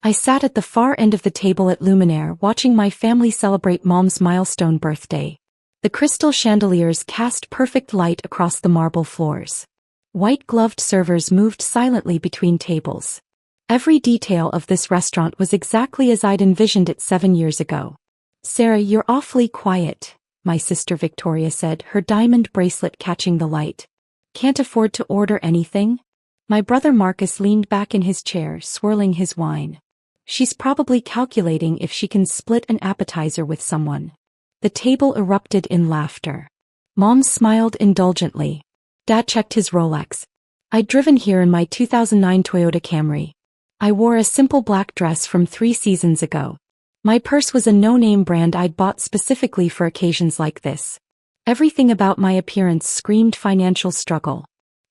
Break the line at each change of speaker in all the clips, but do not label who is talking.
I sat at the far end of the table at Luminaire watching my family celebrate Mom's milestone birthday. The crystal chandeliers cast perfect light across the marble floors. White-gloved servers moved silently between tables. Every detail of this restaurant was exactly as I'd envisioned it 7 years ago. "Sarah, you're awfully quiet," my sister Victoria said, her diamond bracelet catching the light. "Can't afford to order anything?" My brother Marcus leaned back in his chair, swirling his wine. "She's probably calculating if she can split an appetizer with someone." The table erupted in laughter. Mom smiled indulgently. Dad checked his Rolex. "I'd driven here in my 2009 Toyota Camry. I wore a simple black dress from 3 seasons ago. My purse was a no-name brand I'd bought specifically for occasions like this. Everything about my appearance screamed financial struggle.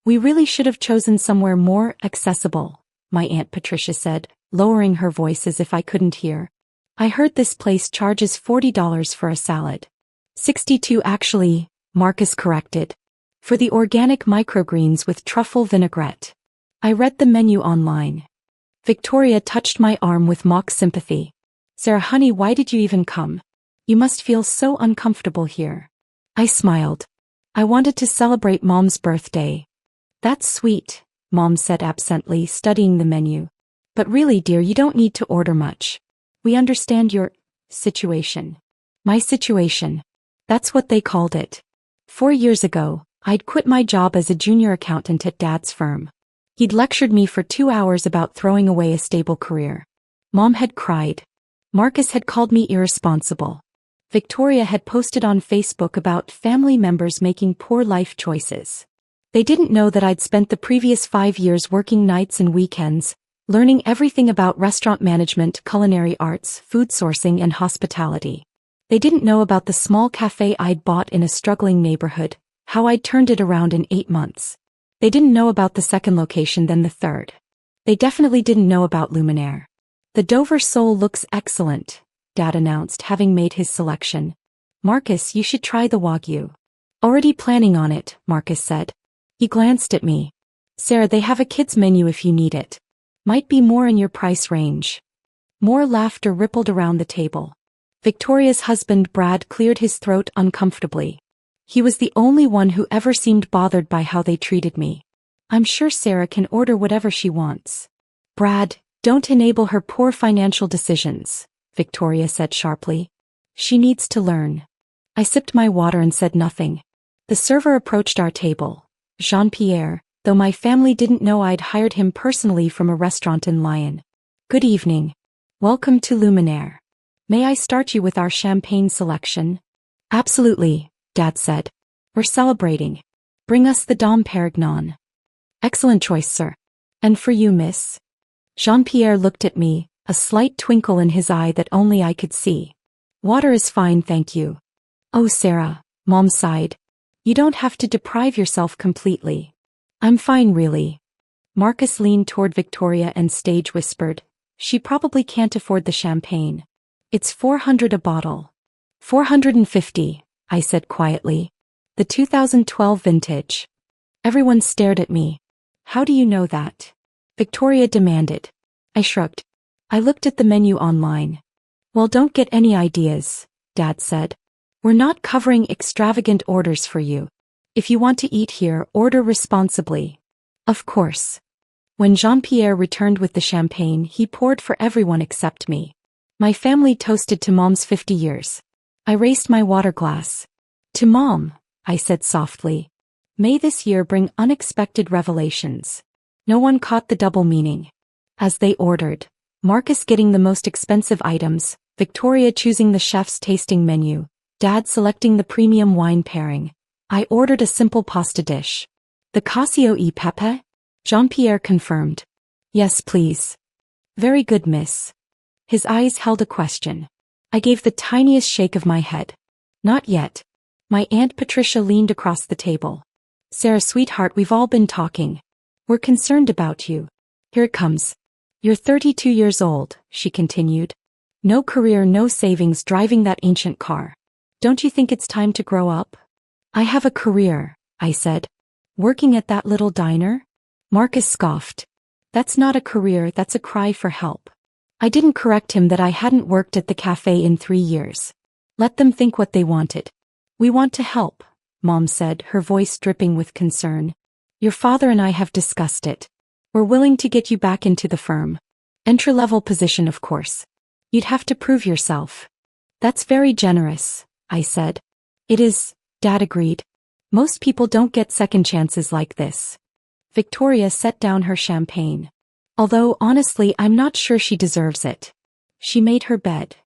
"We really should have chosen somewhere more accessible," my Aunt Patricia said, lowering her voice as if I couldn't hear. "I heard this place charges $40 for a salad." "62 actually," Marcus corrected. "For the organic microgreens with truffle vinaigrette. I read the menu online." Victoria touched my arm with mock sympathy. "Sarah honey, why did you even come? You must feel so uncomfortable here." I smiled. "I wanted to celebrate Mom's birthday." "That's sweet," Mom said absently, studying the menu. "But really, dear, you don't need to order much. We understand your situation." My situation. That's what they called it. 4 years ago, I'd quit my job as a junior accountant at Dad's firm. He'd lectured me for 2 hours about throwing away a stable career. Mom had cried. Marcus had called me irresponsible. Victoria had posted on Facebook about family members making poor life choices. They didn't know that I'd spent the previous 5 years working nights and weekends, learning everything about restaurant management, culinary arts, food sourcing, and hospitality. They didn't know about the small cafe I'd bought in a struggling neighborhood, how I'd turned it around in 8 months. They didn't know about the second location, then the third. They definitely didn't know about Luminaire. "The Dover sole looks excellent," Dad announced, having made his selection. "Marcus, you should try the Wagyu." "Already planning on it," Marcus said. He glanced at me. "Sarah, they have a kids menu if you need it. Might be more in your price range." More laughter rippled around the table. Victoria's husband Brad cleared his throat uncomfortably. He was the only one who ever seemed bothered by how they treated me. "I'm sure Sarah can order whatever she wants." "Brad, don't enable her poor financial decisions," Victoria said sharply. "She needs to learn." I sipped my water and said nothing. The server approached our table. Jean-Pierre, though my family didn't know I'd hired him personally from a restaurant in Lyon. "Good evening. Welcome to Luminaire. May I start you with our champagne selection?" "Absolutely," Dad said. "We're celebrating. Bring us the Dom Perignon." "Excellent choice, sir. And for you, miss?" Jean-Pierre looked at me, a slight twinkle in his eye that only I could see. "Water is fine, thank you." "Oh, Sarah," Mom sighed. "You don't have to deprive yourself completely." "I'm fine, really." Marcus leaned toward Victoria and stage whispered, "She probably can't afford the champagne. It's $400 a bottle." $450, I said quietly. "The 2012 vintage." Everyone stared at me. "How do you know that?" Victoria demanded. I shrugged. "I looked at the menu online." "Well, don't get any ideas," Dad said. "We're not covering extravagant orders for you. If you want to eat here, order responsibly." "Of course." When Jean-Pierre returned with the champagne, he poured for everyone except me. My family toasted to Mom's 50 years. I raised my water glass. "To Mom," I said softly. "May this year bring unexpected revelations." No one caught the double meaning. As they ordered, Marcus getting the most expensive items, Victoria choosing the chef's tasting menu, Dad selecting the premium wine pairing, I ordered a simple pasta dish. "The Cassio e pepe?" Jean-Pierre confirmed. "Yes, please." "Very good, miss." His eyes held a question. I gave the tiniest shake of my head. "Not yet." My Aunt Patricia leaned across the table. "Sarah, sweetheart, we've all been talking. We're concerned about you. Here it comes. You're 32 years old," she continued. "No career, no savings, driving that ancient car. Don't you think it's time to grow up?" "I have a career," I said. "Working at that little diner?" Marcus scoffed. "That's not a career, that's a cry for help." I didn't correct him that I hadn't worked at the cafe in 3 years. Let them think what they wanted. We want to help, Mom said, her voice dripping with concern. Your father and I have discussed it. We're willing to get you back into the firm. Entry-level position, of course. You'd have to prove yourself. That's very generous, I said. It is, Dad agreed. Most people don't get second chances like this. Victoria set down her champagne. Although, honestly, I'm not sure she deserves it. She made her bed.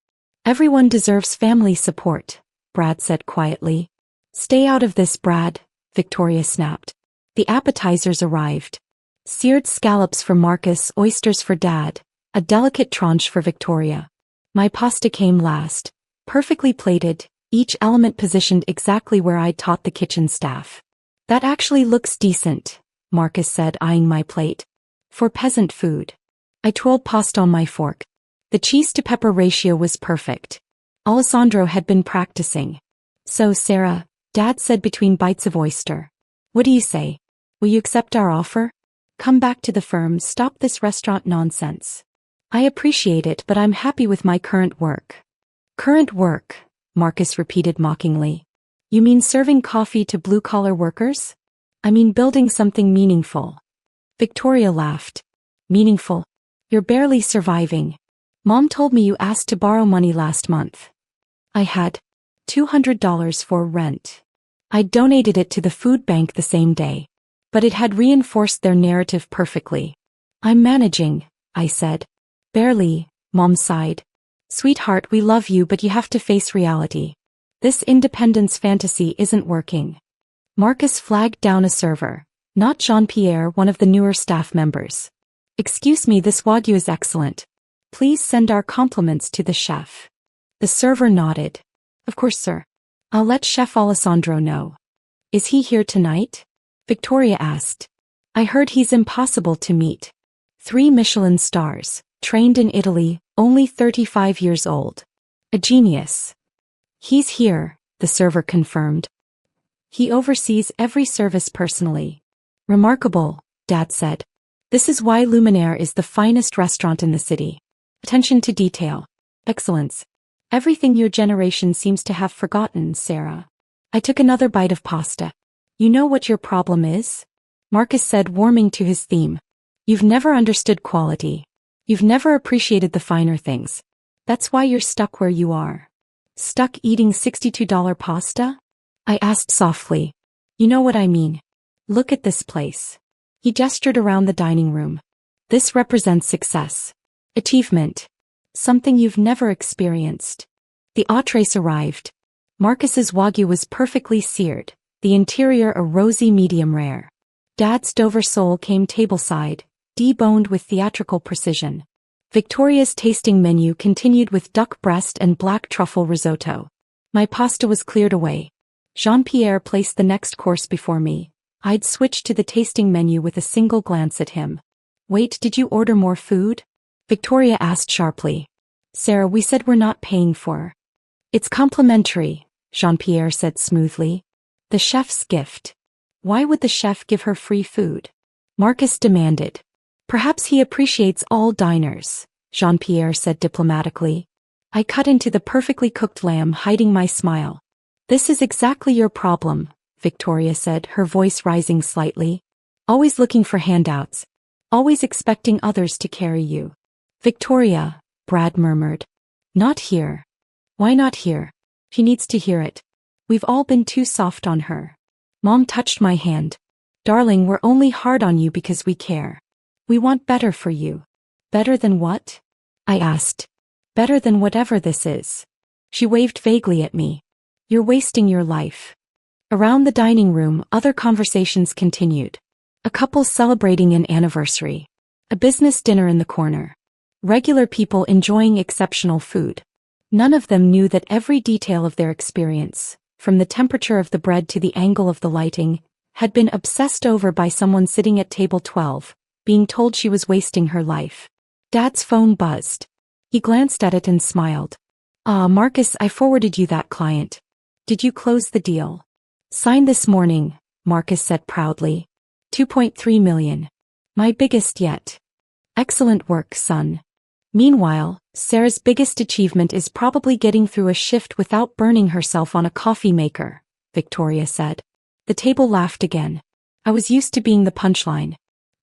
Everyone deserves family support, Brad said quietly. Stay out of this, Brad, Victoria snapped. The appetizers arrived. Seared scallops for Marcus, oysters for Dad, a delicate tranche for Victoria. My pasta came last, perfectly plated, each element positioned exactly where I'd taught the kitchen staff. That actually looks decent, Marcus said, eyeing my plate. For peasant food. I twirled pasta on my fork. The cheese-to-pepper ratio was perfect. Alessandro had been practicing. So, Sarah, Dad said between bites of oyster. What do you say? Will you accept our offer? Come back to the firm, stop this restaurant nonsense. I appreciate it, but I'm happy with my current work. Current work, Marcus repeated mockingly. You mean serving coffee to blue-collar workers? I mean building something meaningful. Victoria laughed. Meaningful? You're barely surviving. Mom told me you asked to borrow money last month. I had $200 for rent. I donated it to the food bank the same day. But it had reinforced their narrative perfectly. I'm managing, I said. Barely, Mom sighed. Sweetheart, we love you, but you have to face reality. This independence fantasy isn't working. Marcus flagged down a server. Not Jean-Pierre, one of the newer staff members. Excuse me, this wagyu is excellent. Please send our compliments to the chef. The server nodded. Of course, sir. I'll let Chef Alessandro know. Is he here tonight? Victoria asked. I heard he's impossible to meet. 3 Michelin stars, trained in Italy, only 35 years old. A genius. He's here, the server confirmed. He oversees every service personally. Remarkable, Dad said. This is why Luminaire is the finest restaurant in the city. Attention to detail. Excellence. Everything your generation seems to have forgotten, Sarah. I took another bite of pasta. You know what your problem is? Marcus said, warming to his theme. You've never understood quality. You've never appreciated the finer things. That's why you're stuck where you are. Stuck eating $62 pasta? I asked softly. You know what I mean. Look at this place. He gestured around the dining room. This represents success. Achievement. Something you've never experienced. The entrees arrived. Marcus's wagyu was perfectly seared, the interior a rosy medium rare. Dad's Dover sole came tableside, deboned with theatrical precision. Victoria's tasting menu continued with duck breast and black truffle risotto. My pasta was cleared away. Jean-Pierre placed the next course before me. I'd switched to the tasting menu with a single glance at him. Wait, did you order more food? Victoria asked sharply. Sarah, we said we're not paying for. It's complimentary, Jean-Pierre said smoothly. The chef's gift. Why would the chef give her free food? Marcus demanded. Perhaps he appreciates all diners, Jean-Pierre said diplomatically. I cut into the perfectly cooked lamb, hiding my smile. This is exactly your problem, Victoria said, her voice rising slightly. Always looking for handouts. Always expecting others to carry you. Victoria, Brad murmured. Not here. Why not here? She needs to hear it. We've all been too soft on her. Mom touched my hand. Darling, we're only hard on you because we care. We want better for you. Better than what? I asked. Better than whatever this is. She waved vaguely at me. You're wasting your life. Around the dining room, other conversations continued. A couple celebrating an anniversary. A business dinner in the corner. Regular people enjoying exceptional food. None of them knew that every detail of their experience, from the temperature of the bread to the angle of the lighting, had been obsessed over by someone sitting at table 12, being told she was wasting her life. Dad's phone buzzed. He glanced at it and smiled. Ah, Marcus, I forwarded you that client. Did you close the deal? Signed this morning, Marcus said proudly. 2.3 million. My biggest yet. Excellent work, son. Meanwhile, Sarah's biggest achievement is probably getting through a shift without burning herself on a coffee maker, Victoria said. The table laughed again. I was used to being the punchline.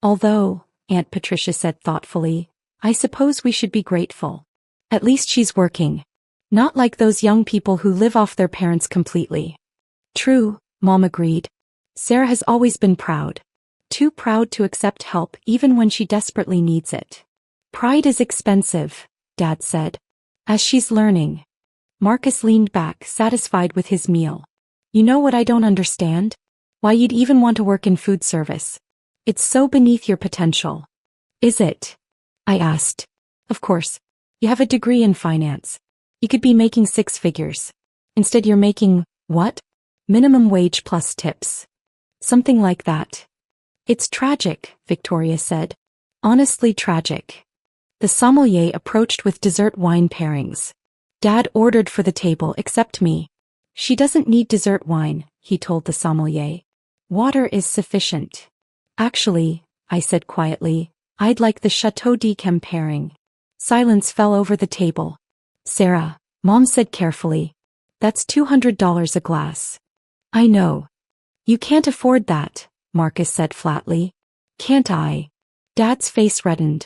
Although, Aunt Patricia said thoughtfully, I suppose we should be grateful. At least she's working. Not like those young people who live off their parents completely. True, Mom agreed. Sarah has always been proud. Too proud to accept help even when she desperately needs it. Pride is expensive, Dad said. As she's learning. Marcus leaned back, satisfied with his meal. You know what I don't understand? Why you'd even want to work in food service. It's so beneath your potential. Is it? I asked. Of course. You have a degree in finance. You could be making 6 figures. Instead you're making, what? Minimum wage plus tips. Something like that. It's tragic, Victoria said. Honestly tragic. The sommelier approached with dessert wine pairings. Dad ordered for the table except me. She doesn't need dessert wine, he told the sommelier. Water is sufficient. Actually, I said quietly, I'd like the Chateau d'Yquem pairing. Silence fell over the table. Sarah, Mom said carefully. That's $200 a glass. I know. You can't afford that, Marcus said flatly. Can't I? Dad's face reddened.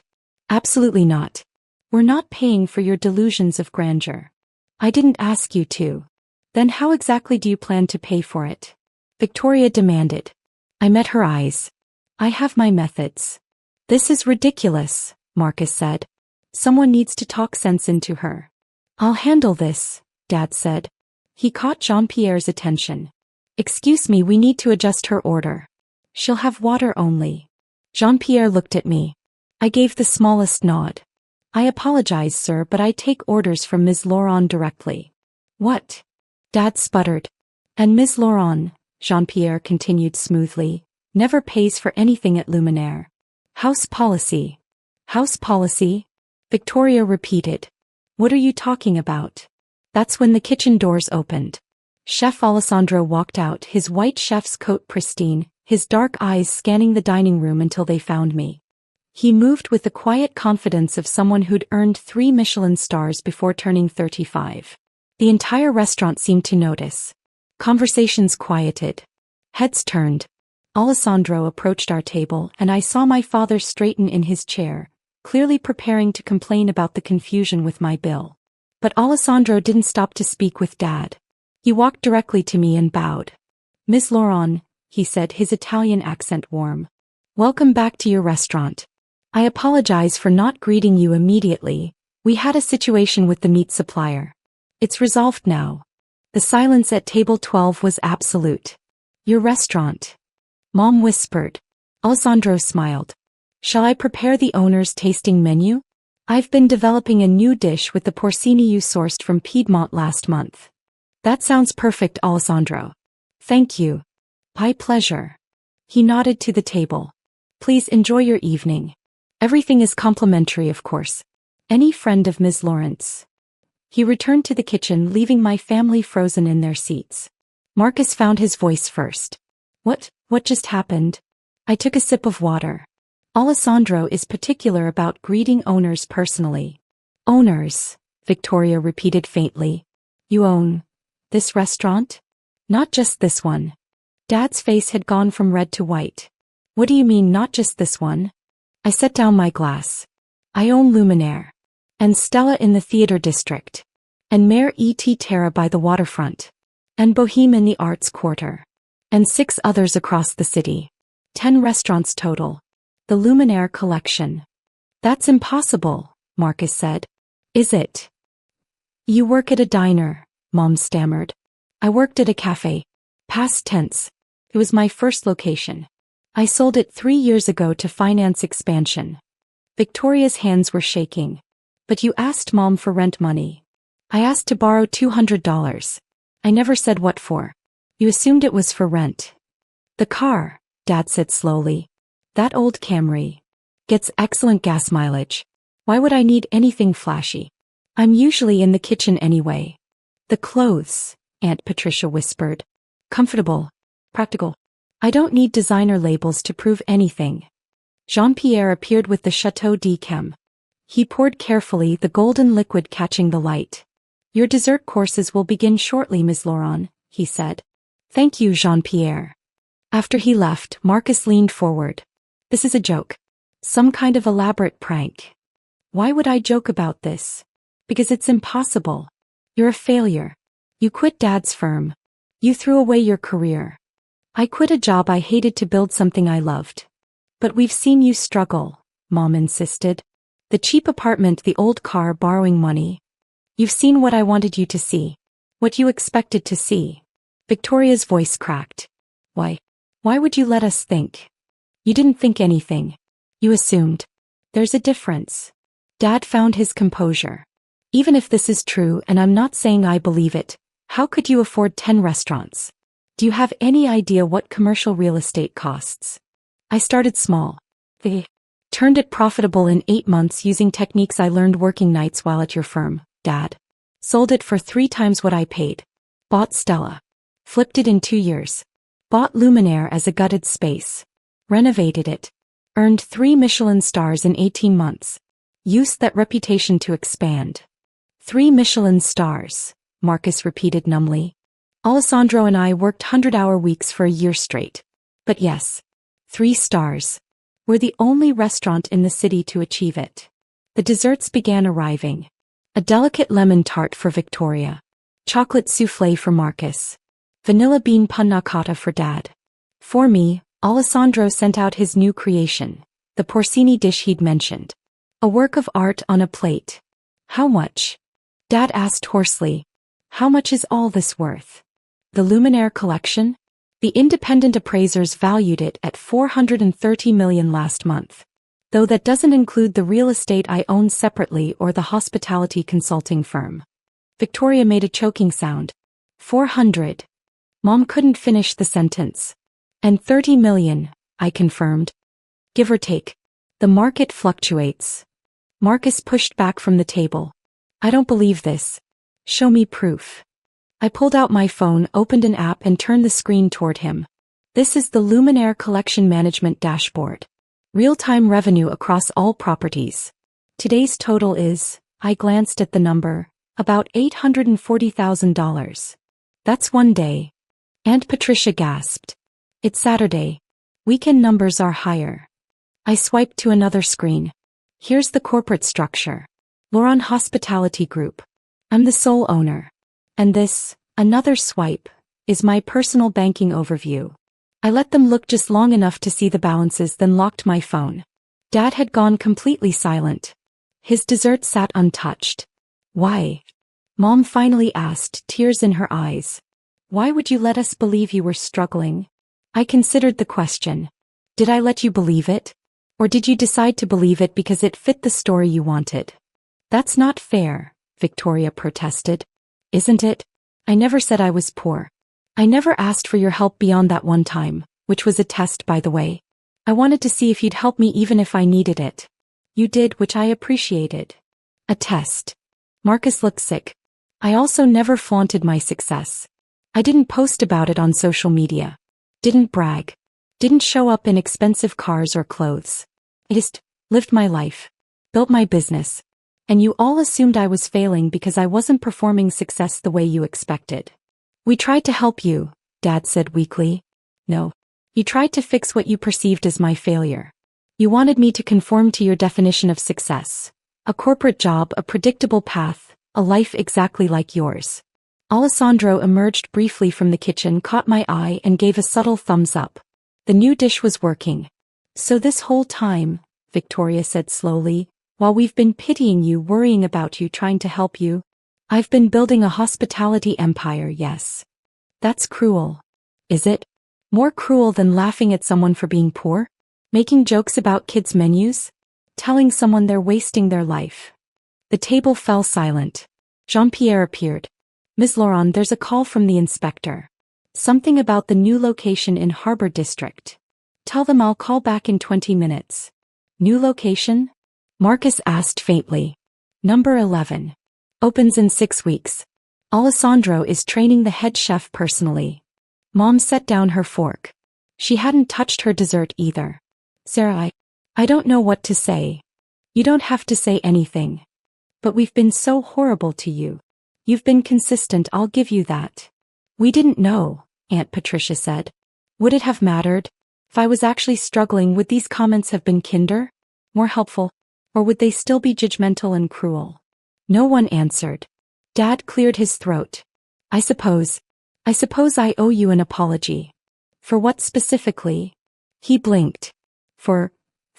Absolutely not. We're not paying for your delusions of grandeur. I didn't ask you to. Then how exactly do you plan to pay for it? Victoria demanded. I met her eyes. I have my methods. This is ridiculous, Marcus said. Someone needs to talk sense into her. I'll handle this, Dad said. He caught Jean-Pierre's attention. Excuse me, we need to adjust her order. She'll have water only. Jean-Pierre looked at me. I gave the smallest nod. I apologize, sir, but I take orders from Ms. Laurent directly. What? Dad sputtered. And Ms. Laurent, Jean-Pierre continued smoothly, never pays for anything at Luminaire. House policy. House policy? Victoria repeated. What are you talking about? That's when the kitchen doors opened. Chef Alessandro walked out, his white chef's coat pristine, his dark eyes scanning the dining room until they found me. He moved with the quiet confidence of someone who'd earned 3 Michelin stars before turning 35. The entire restaurant seemed to notice. Conversations quieted. Heads turned. Alessandro approached our table and I saw my father straighten in his chair, clearly preparing to complain about the confusion with my bill. But Alessandro didn't stop to speak with Dad. He walked directly to me and bowed. Miss Laurent, he said, his Italian accent warm. Welcome back to your restaurant. I apologize for not greeting you immediately. We had a situation with the meat supplier. It's resolved now. The silence at table 12 was absolute. Your restaurant. Mom whispered. Alessandro smiled. Shall I prepare the owner's tasting menu? I've been developing a new dish with the porcini you sourced from Piedmont last month. That sounds perfect, Alessandro. Thank you. My pleasure. He nodded to the table. Please enjoy your evening. Everything is complimentary, of course. Any friend of Ms. Lawrence. He returned to the kitchen, leaving my family frozen in their seats. Marcus found his voice first. What just happened? I took a sip of water. Alessandro is particular about greeting owners personally. Owners, Victoria repeated faintly. You own this restaurant? Not just this one. Dad's face had gone from red to white. What do you mean, not just this one? I set down my glass. I own Luminaire. And Stella in the theater district. And Mare et Terra by the waterfront. And Bohème in the arts quarter. And 6 others across the city. 10 restaurants total. The Luminaire collection. That's impossible, Marcus said. Is it? You work at a diner, Mom stammered. I worked at a cafe. Past tense. It was my first location. I sold it 3 years ago to finance expansion. Victoria's hands were shaking. But you asked Mom for rent money. I asked to borrow $200. I never said what for. You assumed it was for rent. The car, Dad said slowly. That old Camry. Gets excellent gas mileage. Why would I need anything flashy? I'm usually in the kitchen anyway. The clothes, Aunt Patricia whispered. Comfortable. Practical. I don't need designer labels to prove anything. Jean-Pierre appeared with the Chateau d'Yquem. He poured carefully, the golden liquid catching the light. Your dessert courses will begin shortly, Ms. Laurent, he said. Thank you, Jean-Pierre. After he left, Marcus leaned forward. This is a joke. Some kind of elaborate prank. Why would I joke about this? Because it's impossible. You're a failure. You quit Dad's firm. You threw away your career. I quit a job I hated to build something I loved. But we've seen you struggle, Mom insisted. The cheap apartment, the old car, borrowing money. You've seen what I wanted you to see. What you expected to see. Victoria's voice cracked. Why would you let us think? You didn't think anything. You assumed. There's a difference. Dad found his composure. Even if this is true, and I'm not saying I believe it, how could you afford 10 restaurants? Do you have any idea what commercial real estate costs? I started small. They turned it profitable in 8 months using techniques I learned working nights while at your firm, Dad. Sold it for 3 times what I paid. Bought Stella. Flipped it in 2 years. Bought Luminaire as a gutted space. Renovated it. Earned 3 Michelin stars in 18 months. Used that reputation to expand. 3 Michelin stars, Marcus repeated numbly. Alessandro and I worked 100-hour weeks for a year straight. But yes, 3 stars. We're the only restaurant in the city to achieve it. The desserts began arriving. A delicate lemon tart for Victoria. Chocolate soufflé for Marcus. Vanilla bean panna cotta for Dad. For me, Alessandro sent out his new creation, the porcini dish he'd mentioned. A work of art on a plate. How much? Dad asked hoarsely. How much is all this worth? The Luminaire collection? The independent appraisers valued it at $430 million last month. Though that doesn't include the real estate I own separately or the hospitality consulting firm. Victoria made a choking sound. 400. Mom couldn't finish the sentence. And 30 million, I confirmed. Give or take. The market fluctuates. Marcus pushed back from the table. I don't believe this. Show me proof. I pulled out my phone, opened an app and turned the screen toward him. This is the Luminaire Collection Management Dashboard. Real-time revenue across all properties. Today's total is, I glanced at the number, about $840,000. That's one day. Aunt Patricia gasped. It's Saturday. Weekend numbers are higher. I swiped to another screen. Here's the corporate structure. Laurent Hospitality Group. I'm the sole owner. And this, another swipe, is my personal banking overview. I let them look just long enough to see the balances, then locked my phone. Dad had gone completely silent. His dessert sat untouched. Why? Mom finally asked, tears in her eyes. Why would you let us believe you were struggling? I considered the question. Did I let you believe it? Or did you decide to believe it because it fit the story you wanted? That's not fair, Victoria protested. Isn't it? I never said I was poor. I never asked for your help beyond that one time, which was a test, by the way. I wanted to see if you'd help me even if I needed it. You did, which I appreciated. A test. Marcus looked sick. I also never flaunted my success. I didn't post about it on social media. Didn't brag. Didn't show up in expensive cars or clothes. I just lived my life. Built my business. And you all assumed I was failing because I wasn't performing success the way you expected. We tried to help you, Dad said weakly. No. You tried to fix what you perceived as my failure. You wanted me to conform to your definition of success. A corporate job, a predictable path, a life exactly like yours. Alessandro emerged briefly from the kitchen, caught my eye and gave a subtle thumbs up. The new dish was working. So this whole time, Victoria said slowly, while we've been pitying you, worrying about you, trying to help you, I've been building a hospitality empire, yes. That's cruel. Is it? More cruel than laughing at someone for being poor? Making jokes about kids' menus? Telling someone they're wasting their life? The table fell silent. Jean-Pierre appeared. Ms. Laurent, there's a call from the inspector. Something about the new location in Harbor District. Tell them I'll call back in 20 minutes. New location? Marcus asked faintly. Number 11. Opens in 6 weeks. Alessandro is training the head chef personally. Mom set down her fork. She hadn't touched her dessert either. Sarah, I don't know what to say. You don't have to say anything. But we've been so horrible to you. You've been consistent, I'll give you that. We didn't know, Aunt Patricia said. Would it have mattered? If I was actually struggling, would these comments have been kinder? More helpful? Or would they still be judgmental and cruel? No one answered. Dad cleared his throat. I suppose I owe you an apology. For what specifically? He blinked. For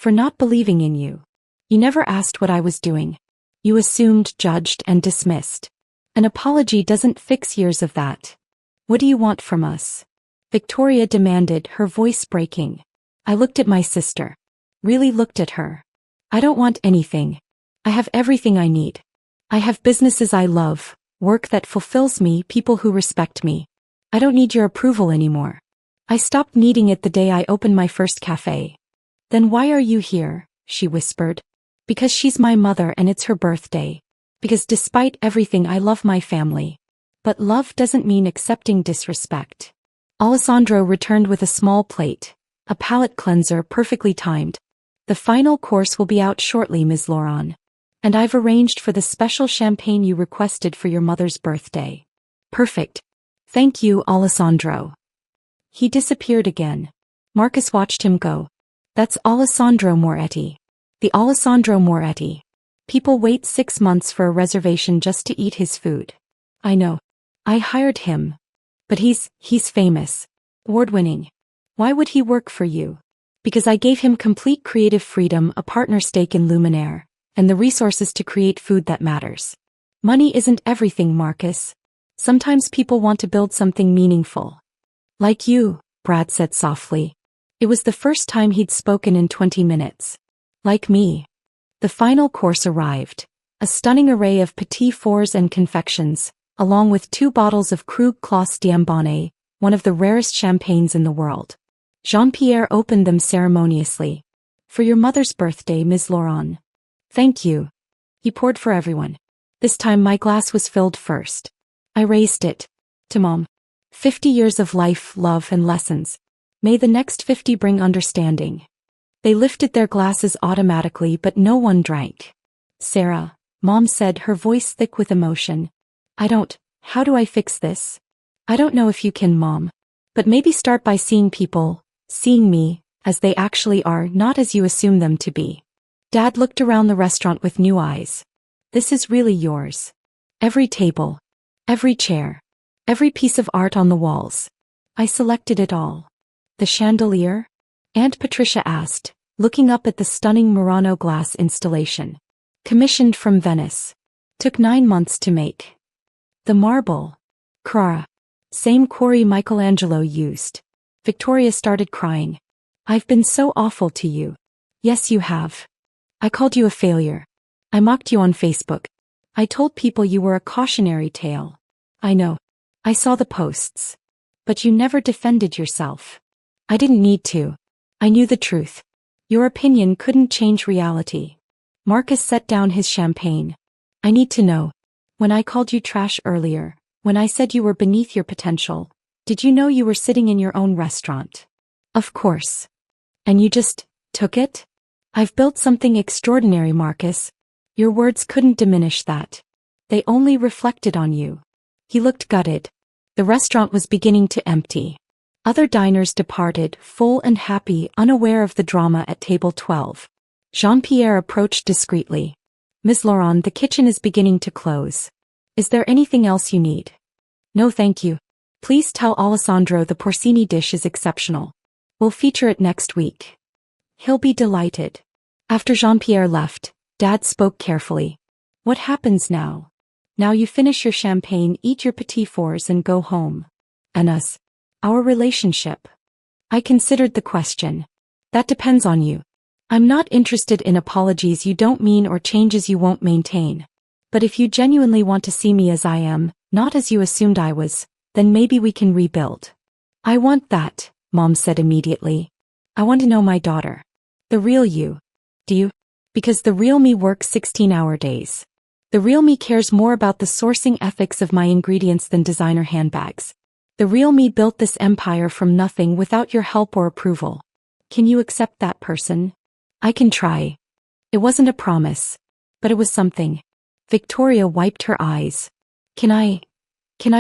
not believing in you. You never asked what I was doing. You assumed, judged, and dismissed. An apology doesn't fix years of that. What do you want from us? Victoria demanded, her voice breaking. I looked at my sister. Really looked at her. I don't want anything. I have everything I need. I have businesses I love, work that fulfills me, people who respect me. I don't need your approval anymore. I stopped needing it the day I opened my first cafe. Then why are you here? She whispered. Because she's my mother and it's her birthday. Because despite everything I love my family. But love doesn't mean accepting disrespect. Alessandro returned with a small plate, a palate cleanser perfectly timed. The final course will be out shortly, Ms. Laurent. And I've arranged for the special champagne you requested for your mother's birthday. Perfect. Thank you, Alessandro. He disappeared again. Marcus watched him go. That's Alessandro Moretti. The Alessandro Moretti. People wait 6 months for a reservation just to eat his food. I know. I hired him. But he's famous. Award-winning. Why would he work for you? Because I gave him complete creative freedom, a partner stake in Luminaire, and the resources to create food that matters. Money isn't everything, Marcus. Sometimes people want to build something meaningful. Like you, Brad said softly. It was the first time he'd spoken in 20 minutes. Like me. The final course arrived. A stunning array of petit fours and confections, along with 2 bottles of Krug Claus d'Ambonnet, one of the rarest champagnes in the world. Jean-Pierre opened them ceremoniously. For your mother's birthday, Ms. Laurent. Thank you. He poured for everyone. This time my glass was filled first. I raised it. To Mom. 50 years of life, love, and lessons. May the next 50 bring understanding. They lifted their glasses automatically, but no one drank. Sarah, Mom said, her voice thick with emotion. How do I fix this? I don't know if you can, Mom. But maybe start by seeing people, seeing me, as they actually are, not as you assume them to be. Dad looked around the restaurant with new eyes. This is really yours. Every table. Every chair. Every piece of art on the walls. I selected it all. The chandelier? Aunt Patricia asked, looking up at the stunning Murano glass installation. Commissioned from Venice. Took 9 months to make. The marble. Carrara. Same quarry Michelangelo used. Victoria started crying. I've been so awful to you. Yes, you have. I called you a failure. I mocked you on Facebook. I told people you were a cautionary tale. I know. I saw the posts. But you never defended yourself. I didn't need to. I knew the truth. Your opinion couldn't change reality. Marcus set down his champagne. I need to know. When I called you trash earlier, when I said you were beneath your potential, did you know you were sitting in your own restaurant? Of course. And you just took it? I've built something extraordinary, Marcus. Your words couldn't diminish that. They only reflected on you. He looked gutted. The restaurant was beginning to empty. Other diners departed, full and happy, unaware of the drama at table 12. Jean-Pierre approached discreetly. Ms. Laurent, the kitchen is beginning to close. Is there anything else you need? No, thank you. Please tell Alessandro the porcini dish is exceptional. We'll feature it next week. He'll be delighted. After Jean-Pierre left, Dad spoke carefully. What happens now? Now you finish your champagne, eat your petit fours and go home. And us? Our relationship? I considered the question. That depends on you. I'm not interested in apologies you don't mean or changes you won't maintain. But if you genuinely want to see me as I am, not as you assumed I was, then maybe we can rebuild. I want that, Mom said immediately. I want to know my daughter. The real you. Do you? Because the real me works 16-hour days. The real me cares more about the sourcing ethics of my ingredients than designer handbags. The real me built this empire from nothing without your help or approval. Can you accept that person? I can try. It wasn't a promise, but it was something. Victoria wiped her eyes. Can I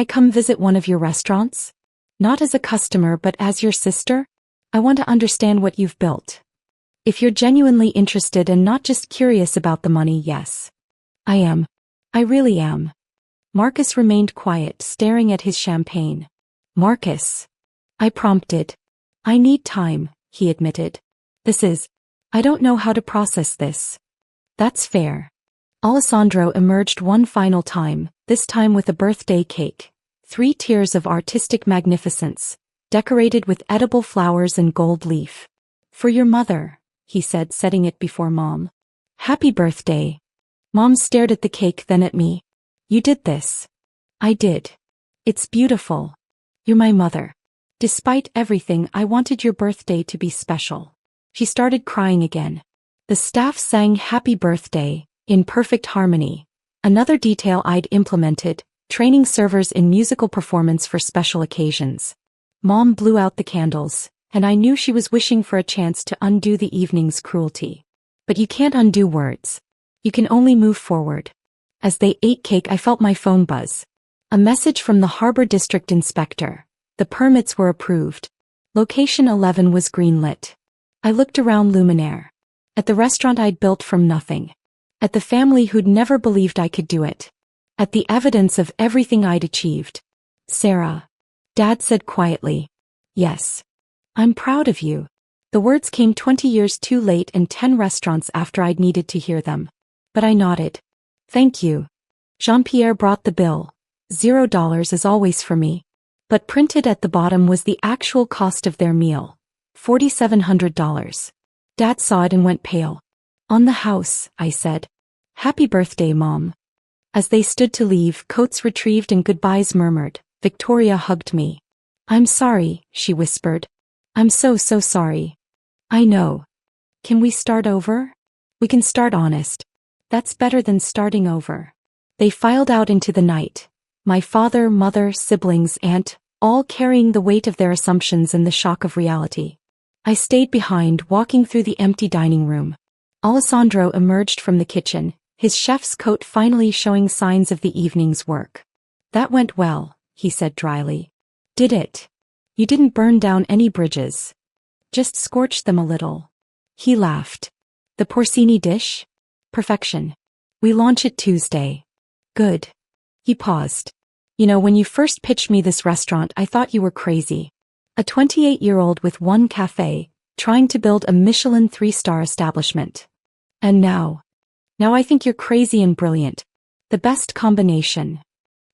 come visit one of your restaurants? Not as a customer but as your sister? I want to understand what you've built. If you're genuinely interested and not just curious about the money, yes. I am. I really am. Marcus remained quiet, staring at his champagne. Marcus. I prompted. I need time, he admitted. I don't know how to process this. That's fair. Alessandro emerged one final time, this time with a birthday cake. 3 tiers of artistic magnificence, decorated with edible flowers and gold leaf. For your mother, he said, setting it before Mom. Happy birthday. Mom stared at the cake, then at me. You did this. I did. It's beautiful. You're my mother. Despite everything, I wanted your birthday to be special. She started crying again. The staff sang happy birthday, in perfect harmony. Another detail I'd implemented, training servers in musical performance for special occasions. Mom blew out the candles, and I knew she was wishing for a chance to undo the evening's cruelty. But you can't undo words. You can only move forward. As they ate cake, I felt my phone buzz. A message from the Harbor District Inspector. The permits were approved. Location 11 was greenlit. I looked around Luminaire. At the restaurant I'd built from nothing. At the family who'd never believed I could do it. At the evidence of everything I'd achieved. Sarah. Dad said quietly. Yes. I'm proud of you. The words came 20 years too late and 10 restaurants after I'd needed to hear them. But I nodded. Thank you. Jean-Pierre brought the bill. $0 as always for me. But printed at the bottom was the actual cost of their meal. $4,700. Dad saw it and went pale. On the house, I said. Happy birthday, Mom. As they stood to leave, coats retrieved and goodbyes murmured, Victoria hugged me. I'm sorry, she whispered. I'm so sorry. I know. Can we start over? We can start honest. That's better than starting over. They filed out into the night. My father, mother, siblings, aunt, all carrying the weight of their assumptions and the shock of reality. I stayed behind, walking through the empty dining room. Alessandro emerged from the kitchen, his chef's coat finally showing signs of the evening's work. That went well, he said dryly. Did it? You didn't burn down any bridges. Just scorched them a little. He laughed. The porcini dish? Perfection. We launch it Tuesday. Good. He paused. You know, when you first pitched me this restaurant, I thought you were crazy. A 28-year-old with one cafe, trying to build a Michelin 3-star establishment. And now I think you're crazy and brilliant. The best combination.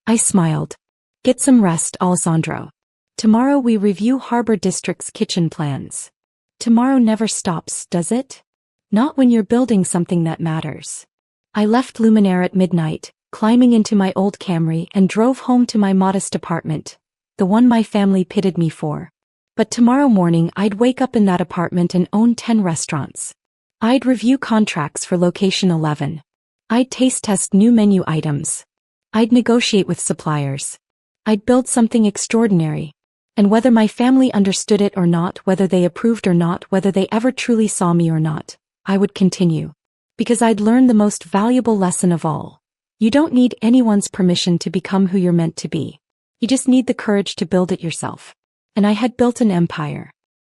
I smiled. Get some rest, Alessandro. Tomorrow we review Harbor District's kitchen plans. Tomorrow never stops, does it? Not when you're building something that matters. I left Luminaire at midnight, climbing into my old Camry and drove home to my modest apartment, the one my family pitied me for. But tomorrow morning I'd wake up in that apartment and own 10 restaurants. I'd review contracts for location 11. I'd taste test new menu items. I'd negotiate with suppliers. I'd build something extraordinary. And whether my family understood it or not, whether they approved or not, whether they ever truly saw me or not, I would continue. Because I'd learned the most valuable lesson of all. You don't need anyone's permission to become who you're meant to be. You just need the courage to build it yourself. And I had built an empire.